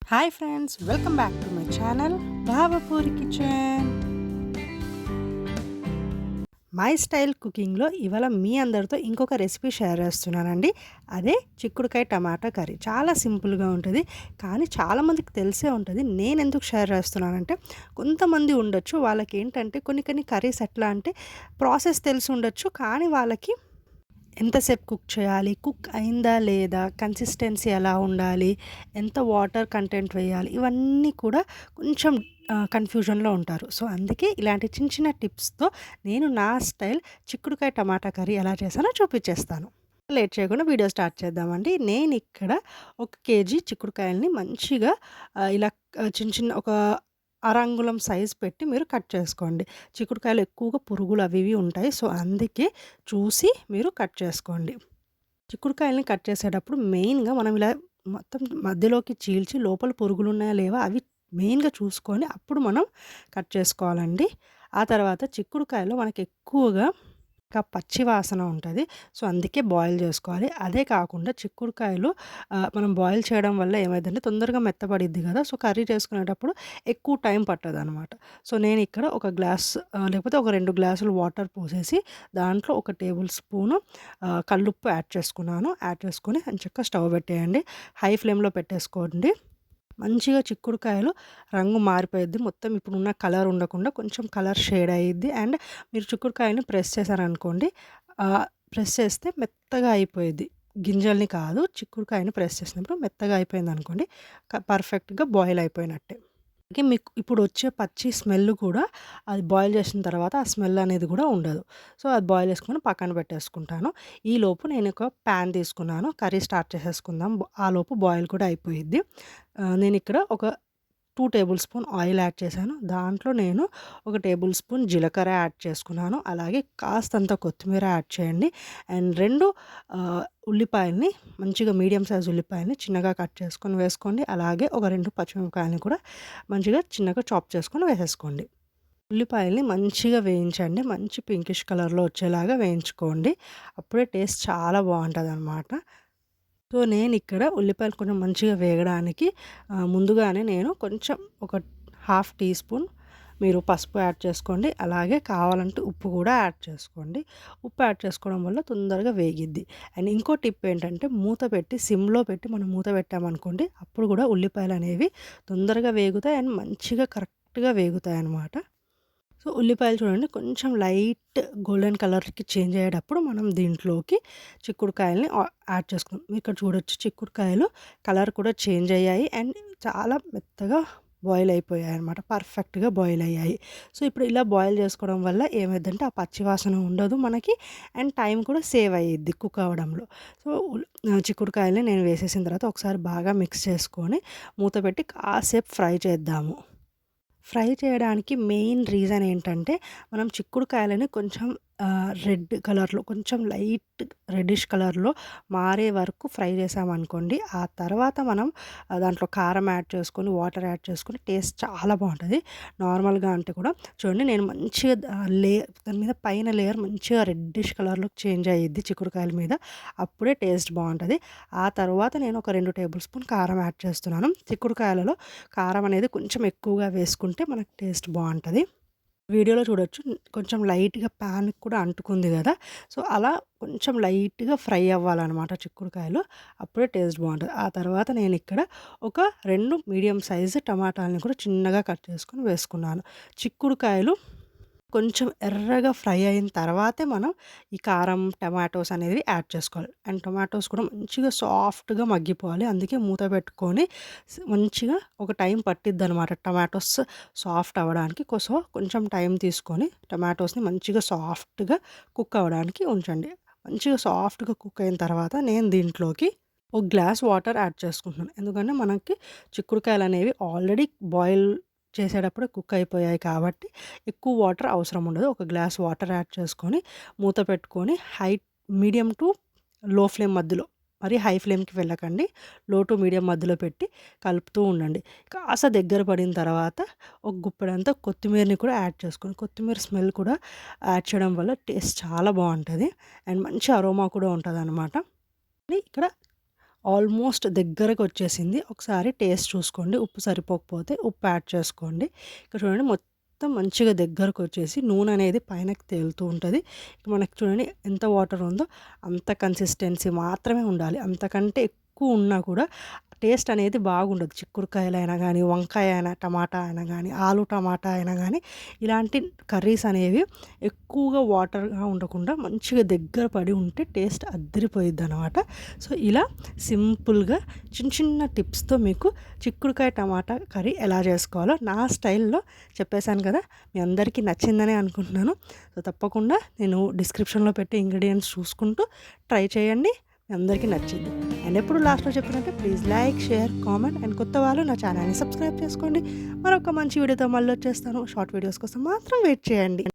Hi friends, welcome back to my channel Bhavapuri kitchen. My style కుకింగ్లో ఇవాళ మీ అందరితో ఇంకొక రెసిపీ షేర్ చేస్తున్నానండి. అదే చిక్కుడుకాయ టమాటా కర్రీ. చాలా సింపుల్గా ఉంటుంది, కానీ చాలామందికి తెలిసే ఉంటుంది. నేను ఎందుకు షేర్ చేస్తున్నానంటే, కొంతమంది ఉండొచ్చు వాళ్ళకి ఏంటంటే కొన్ని కర్రీస్ ఎట్లా అంటే ప్రాసెస్ తెలిసి ఉండొచ్చు, కానీ వాళ్ళకి ఎంతసేపు కుక్ చేయాలి, కుక్ అయిందా లేదా, కన్సిస్టెన్సీ ఎలా ఉండాలి, ఎంత వాటర్ కంటెంట్ వేయాలి, ఇవన్నీ కూడా కొంచెం కన్ఫ్యూజన్లో ఉంటారు. సో అందుకే ఇలాంటి చిన్న చిన్న టిప్స్తో నేను నా స్టైల్ చిక్కుడుకాయ టమాటా కర్రీ ఎలా చేశానో చూపించేస్తాను. లేట్ చేయకుండా వీడియో స్టార్ట్ చేద్దామండి. నేను ఇక్కడ 1 కేజీ చిక్కుడుకాయలని మంచిగా ఇలా చిన్న చిన్న ఒక అరంగుళం సైజ్ పెట్టి మీరు కట్ చేసుకోండి. చిక్కుడుకాయలు ఎక్కువగా పురుగులు అవి ఇవి ఉంటాయి. సో అందుకే చూసి మీరు కట్ చేసుకోండి. చిక్కుడుకాయలని కట్ చేసేటప్పుడు మెయిన్‌గా మనం ఇలా మొత్తం మధ్యలోకి చీల్చి లోపల పురుగులు ఉన్నాయా లేవా అవి మెయిన్‌గా చూసుకొని అప్పుడు మనం కట్ చేసుకోవాలండి. ఆ తర్వాత చిక్కుడుకాయలో మనకి ఎక్కువగా పచ్చి వాసన ఉంటది. సో అందుకే బాయిల్ చేసుకోవాలి. అదే కాకుండా చిక్కుడుకాయలు మనం బాయిల్ చేయడం వల్ల ఏమైద్దంటే తొందరగా మెత్తబడిద్ది కదా! సో కర్రీ చేసుకునేటప్పుడు ఎక్కువ టైం పట్టదనమాట. సో నేను ఇక్కడ ఒక గ్లాస్ లేకపోతే ఒక 2 గ్లాసులు వాటర్ పోసేసి దాంట్లో ఒక టేబుల్ స్పూను కల్లుప్పు యాడ్ చేసుకున్నాను. యాడ్ చేసుకొని ఎంచక్కా స్టవ్ పెట్టేయండి. హై ఫ్లేమ్‌లో పెట్టేసుకోండి. మంచిగా చిక్కుడుకాయలు రంగు మారిపోయిద్ది. మొత్తం ఇప్పుడున్న కలర్ ఉండకుండా కొంచెం కలర్ షేడ్ అయ్యిద్ది. అండ్ మీరు చిక్కుడుకాయని ప్రెస్ చేశారనుకోండి, ప్రెస్ చేస్తే మెత్తగా అయిపోయిద్ది. గింజల్ని కాదు, చిక్కుడుకాయని ప్రెస్ చేసినప్పుడు మెత్తగా అయిపోయిందనుకోండి, పర్ఫెక్ట్‌గా బాయిల్ అయిపోయినట్టే. అలాగే మీకు ఇప్పుడొచ్చే పచ్చి స్మెల్ కూడా అది బాయిల్ చేసిన తర్వాత ఆ స్మెల్ అనేది కూడా ఉండదు. సో అది బాయిల్ చేసుకొని పక్కన పెట్టేసుకుంటాను. ఈలోపు నేను ఒక ప్యాన్ తీసుకున్నాను. కర్రీ స్టార్ట్ చేసేసుకుందాం. ఆలోపు బాయిల్ కూడా అయిపోయిద్ది. నేనిక్కడ ఒక 2 టేబుల్ స్పూన్ ఆయిల్ యాడ్ చేశాను. దాంట్లో నేను ఒక టేబుల్ స్పూన్ జీలకర్ర యాడ్ చేసుకున్నాను. అలాగే కాస్తంత కొత్తిమీర యాడ్ చేయండి. అండ్ 2 ఉల్లిపాయల్ని మంచిగా మీడియం సైజ్ ఉల్లిపాయల్ని చిన్నగా కట్ చేసుకొని వేసుకోండి. అలాగే ఒక 2 పచ్చిమిరపకాయలని కూడా మంచిగా చిన్నగా చాప్ చేసుకొని వేసేసుకోండి. ఉల్లిపాయల్ని మంచిగా వేయించండి. మంచి పింకిష్ కలర్‌లో వచ్చేలాగా వేయించుకోండి. అప్పుడే టేస్ట్ చాలా బావుంటదనమాట. సో నేనిక్కడ ఉల్లిపాయలు కొంచెం మంచిగా వేగడానికి ముందుగానే నేను కొంచెం ఒక హాఫ్ టీ స్పూన్ మీరు పసుపు యాడ్ చేసుకోండి. అలాగే కావాలంటే ఉప్పు కూడా యాడ్ చేసుకోండి. ఉప్పు యాడ్ చేసుకోవడం వల్ల తొందరగా వేగిద్ది. అండ్ ఇంకో టిప్ ఏంటంటే మూత పెట్టి సిమ్‌లో పెట్టి మనం మూత పెట్టామనుకోండి, అప్పుడు కూడా ఉల్లిపాయలనేవి తొందరగా వేగుతాయి అండ్ మంచిగా కరెక్ట్‌గా వేగుతాయన్నమాట. సో ఉల్లిపాయలు చూడండి కొంచెం లైట్ గోల్డెన్ కలర్‌కి చేంజ్ అయ్యేటప్పుడు మనం దీంట్లోకి చిక్కుడుకాయల్ని యాడ్ చేసుకుందాం. ఇక్కడ చూడొచ్చు చిక్కుడుకాయలు కలర్ కూడా చేంజ్ అయ్యాయి అండ్ చాలా మెత్తగా బాయిల్ అయిపోయాయన్నమాట. పర్ఫెక్ట్‌గా బాయిల్ అయ్యాయి. సో ఇప్పుడు ఇలా బాయిల్ చేసుకోవడం వల్ల ఏమైద్దంటే ఆ పచ్చి వాసన ఉండదు మనకి అండ్ టైం కూడా సేవ్ అయ్యిద్ది కుక్ అవ్వడంలో. సో చిక్కుడుకాయల్ని నేను వేసేసిన తర్వాత ఒకసారి బాగా మిక్స్ చేసుకొని మూత పెట్టి కాసేపు ఫ్రై చేద్దాము. ఫ్రై చేయడానికి మెయిన్ రీజన్ ఏంటంటే, మనం చిక్కుడుకాయలని కొంచెం రెడ్ కలర్‌లో కొంచెం లైట్ రెడ్డిష్ కలర్‌లో మారే వరకు ఫ్రై చేశామనుకోండి, ఆ తర్వాత మనం దాంట్లో కారం యాడ్ చేసుకొని, వాటర్ యాడ్ చేసుకొని టేస్ట్ చాలా బావుంటది. నార్మల్‌గా అంటే కూడా చూడండి నేను మంచిగా దాని మీద పైన లేయర్ మంచిగా రెడ్డిష్ కలర్‌లోకి చేంజ్ అయ్యిద్ది చిక్కుడుకాయల మీద. అప్పుడే టేస్ట్ బావుంటది. ఆ తర్వాత నేను ఒక 2 టేబుల్ స్పూన్ కారం యాడ్ చేస్తున్నాను. చిక్కుడుకాయలలో కారం అనేది కొంచెం ఎక్కువగా వేసుకుంటే మనకు టేస్ట్ బావుంటది. వీడియోలో చూడొచ్చు కొంచెం లైట్‌గా ప్యాన్‌కి కూడా అంటుకుంది గదా! సో అలా కొంచెం లైట్‌గా ఫ్రై అవ్వాలనమాట చిక్కుడుకాయలు. అప్పుడే టేస్ట్ బావుంటది. ఆ తర్వాత నేనిక్కడ ఒక 2 మీడియం సైజ్ టమాటాలని కూడా చిన్నగా కట్ చేసుకొని వేసుకున్నాను. చిక్కుడుకాయలు కొంచెం ఎర్రగా ఫ్రై అయిన తర్వాతే మనం ఈ కారం, టమాటోస్ అనేవి యాడ్ చేసుకోవాలి. అండ్ టొమాటోస్ కూడా మంచిగా సాఫ్ట్‌గా మగ్గిపోవాలి. అందుకే మూత పెట్టుకొని మంచిగా ఒక టైం పట్టిద్దనమాట టమాటోస్ సాఫ్ట్ అవ్వడానికి. సో కొంచెం టైం తీసుకొని టమాటోస్‌ని మంచిగా సాఫ్ట్‌గా కుక్ అవ్వడానికి ఉంచండి. మంచిగా సాఫ్ట్‌గా కుక్ అయిన తర్వాత నేను దీంట్లోకి ఒక గ్లాస్ వాటర్ యాడ్ చేసుకుంటున్నాను. ఎందుకంటే మనకి చిక్కుడుకాయలనేవి ఆల్రెడీ బాయిల్ చేసేటప్పుడు కుక్ అయిపోయాయి కాబట్టి ఎక్కువ వాటర్ అవసరం ఉండదు. ఒక గ్లాస్ వాటర్ యాడ్ చేసుకొని మూత పెట్టుకొని మీడియం టు లో ఫ్లేమ్ మధ్యలో, మరి హై ఫ్లేమ్‌కి వెళ్ళకండి. లో టు మీడియం మధ్యలో పెట్టి కలుపుతూ ఉండండి. కాస్త దగ్గర పడిన తర్వాత ఒక గుప్పెడంతా కొత్తిమీరని కూడా యాడ్ చేసుకోండి. కొత్తిమీర స్మెల్ కూడా యాడ్ చేయడం వల్ల టేస్ట్ చాలా బావుంటది. అండ్ మంచి అరోమా కూడా ఉంటదనమాట. ఇక్కడ ఆల్మోస్ట్ దగ్గరకు వచ్చేసింది. ఒకసారి టేస్ట్ చూసుకోండి. ఉప్పు సరిపోకపోతే ఉప్పు యాడ్ చేసుకోండి. ఇక్కడ చూడండి మొత్తం మంచిగా దగ్గరకొచ్చేసి నూనె అనేది పైనకి తేలుతూ ఉంటది. మనకి చూడండి ఎంత వాటర్ ఉందో అంత కన్సిస్టెన్సీ మాత్రమే ఉండాలి. అంతకంటే ఎక్కువ ఉన్నా కూడా టేస్ట్ అనేది బాగుండదు. చిక్కుడుకాయలైనా గానీ, వంకాయ అయినా, టమాటా అయినా గానీ, ఆలు టమాటా అయినా గానీ, ఇలాంటి కర్రీస్ అనేవి ఎక్కువగా వాటర్‌గా ఉండకుండా మంచిగా దగ్గర పడి ఉంటే టేస్ట్ అద్దిరిపోయిద్దనమాట. సో, ఇలా సింపుల్‌గా చిన్న చిన్న టిప్స్‌తో మీకు చిక్కుడుకాయ టమాటా కర్రీ ఎలా చేసుకోవాలో నా స్టైల్‌లో చెప్పేసాను కదా! మీ అందరికీ నచ్చిందనే అనుకుంటున్నాను. సో, తప్పకుండా నేను డిస్క్రిప్షన్‌లో పెట్టే ఇంగ్రీడియెంట్స్ చూసుకుంటూ ట్రై చేయండి. మీ అందరికీ నచ్చిద్ది. అండ్ ఎప్పుడు లాస్ట్‌లో చెప్పినట్టే please like, share, comment and కొత్త వాళ్ళు నా ఛానల్‌ని సబ్స్క్రైబ్ చేసుకోండి. మరొక మంచి వీడియోతో మళ్ళొచ్చేస్తాను. షార్ట్ వీడియోస్ కోసం మాత్రం వెయిట్ చేయండి.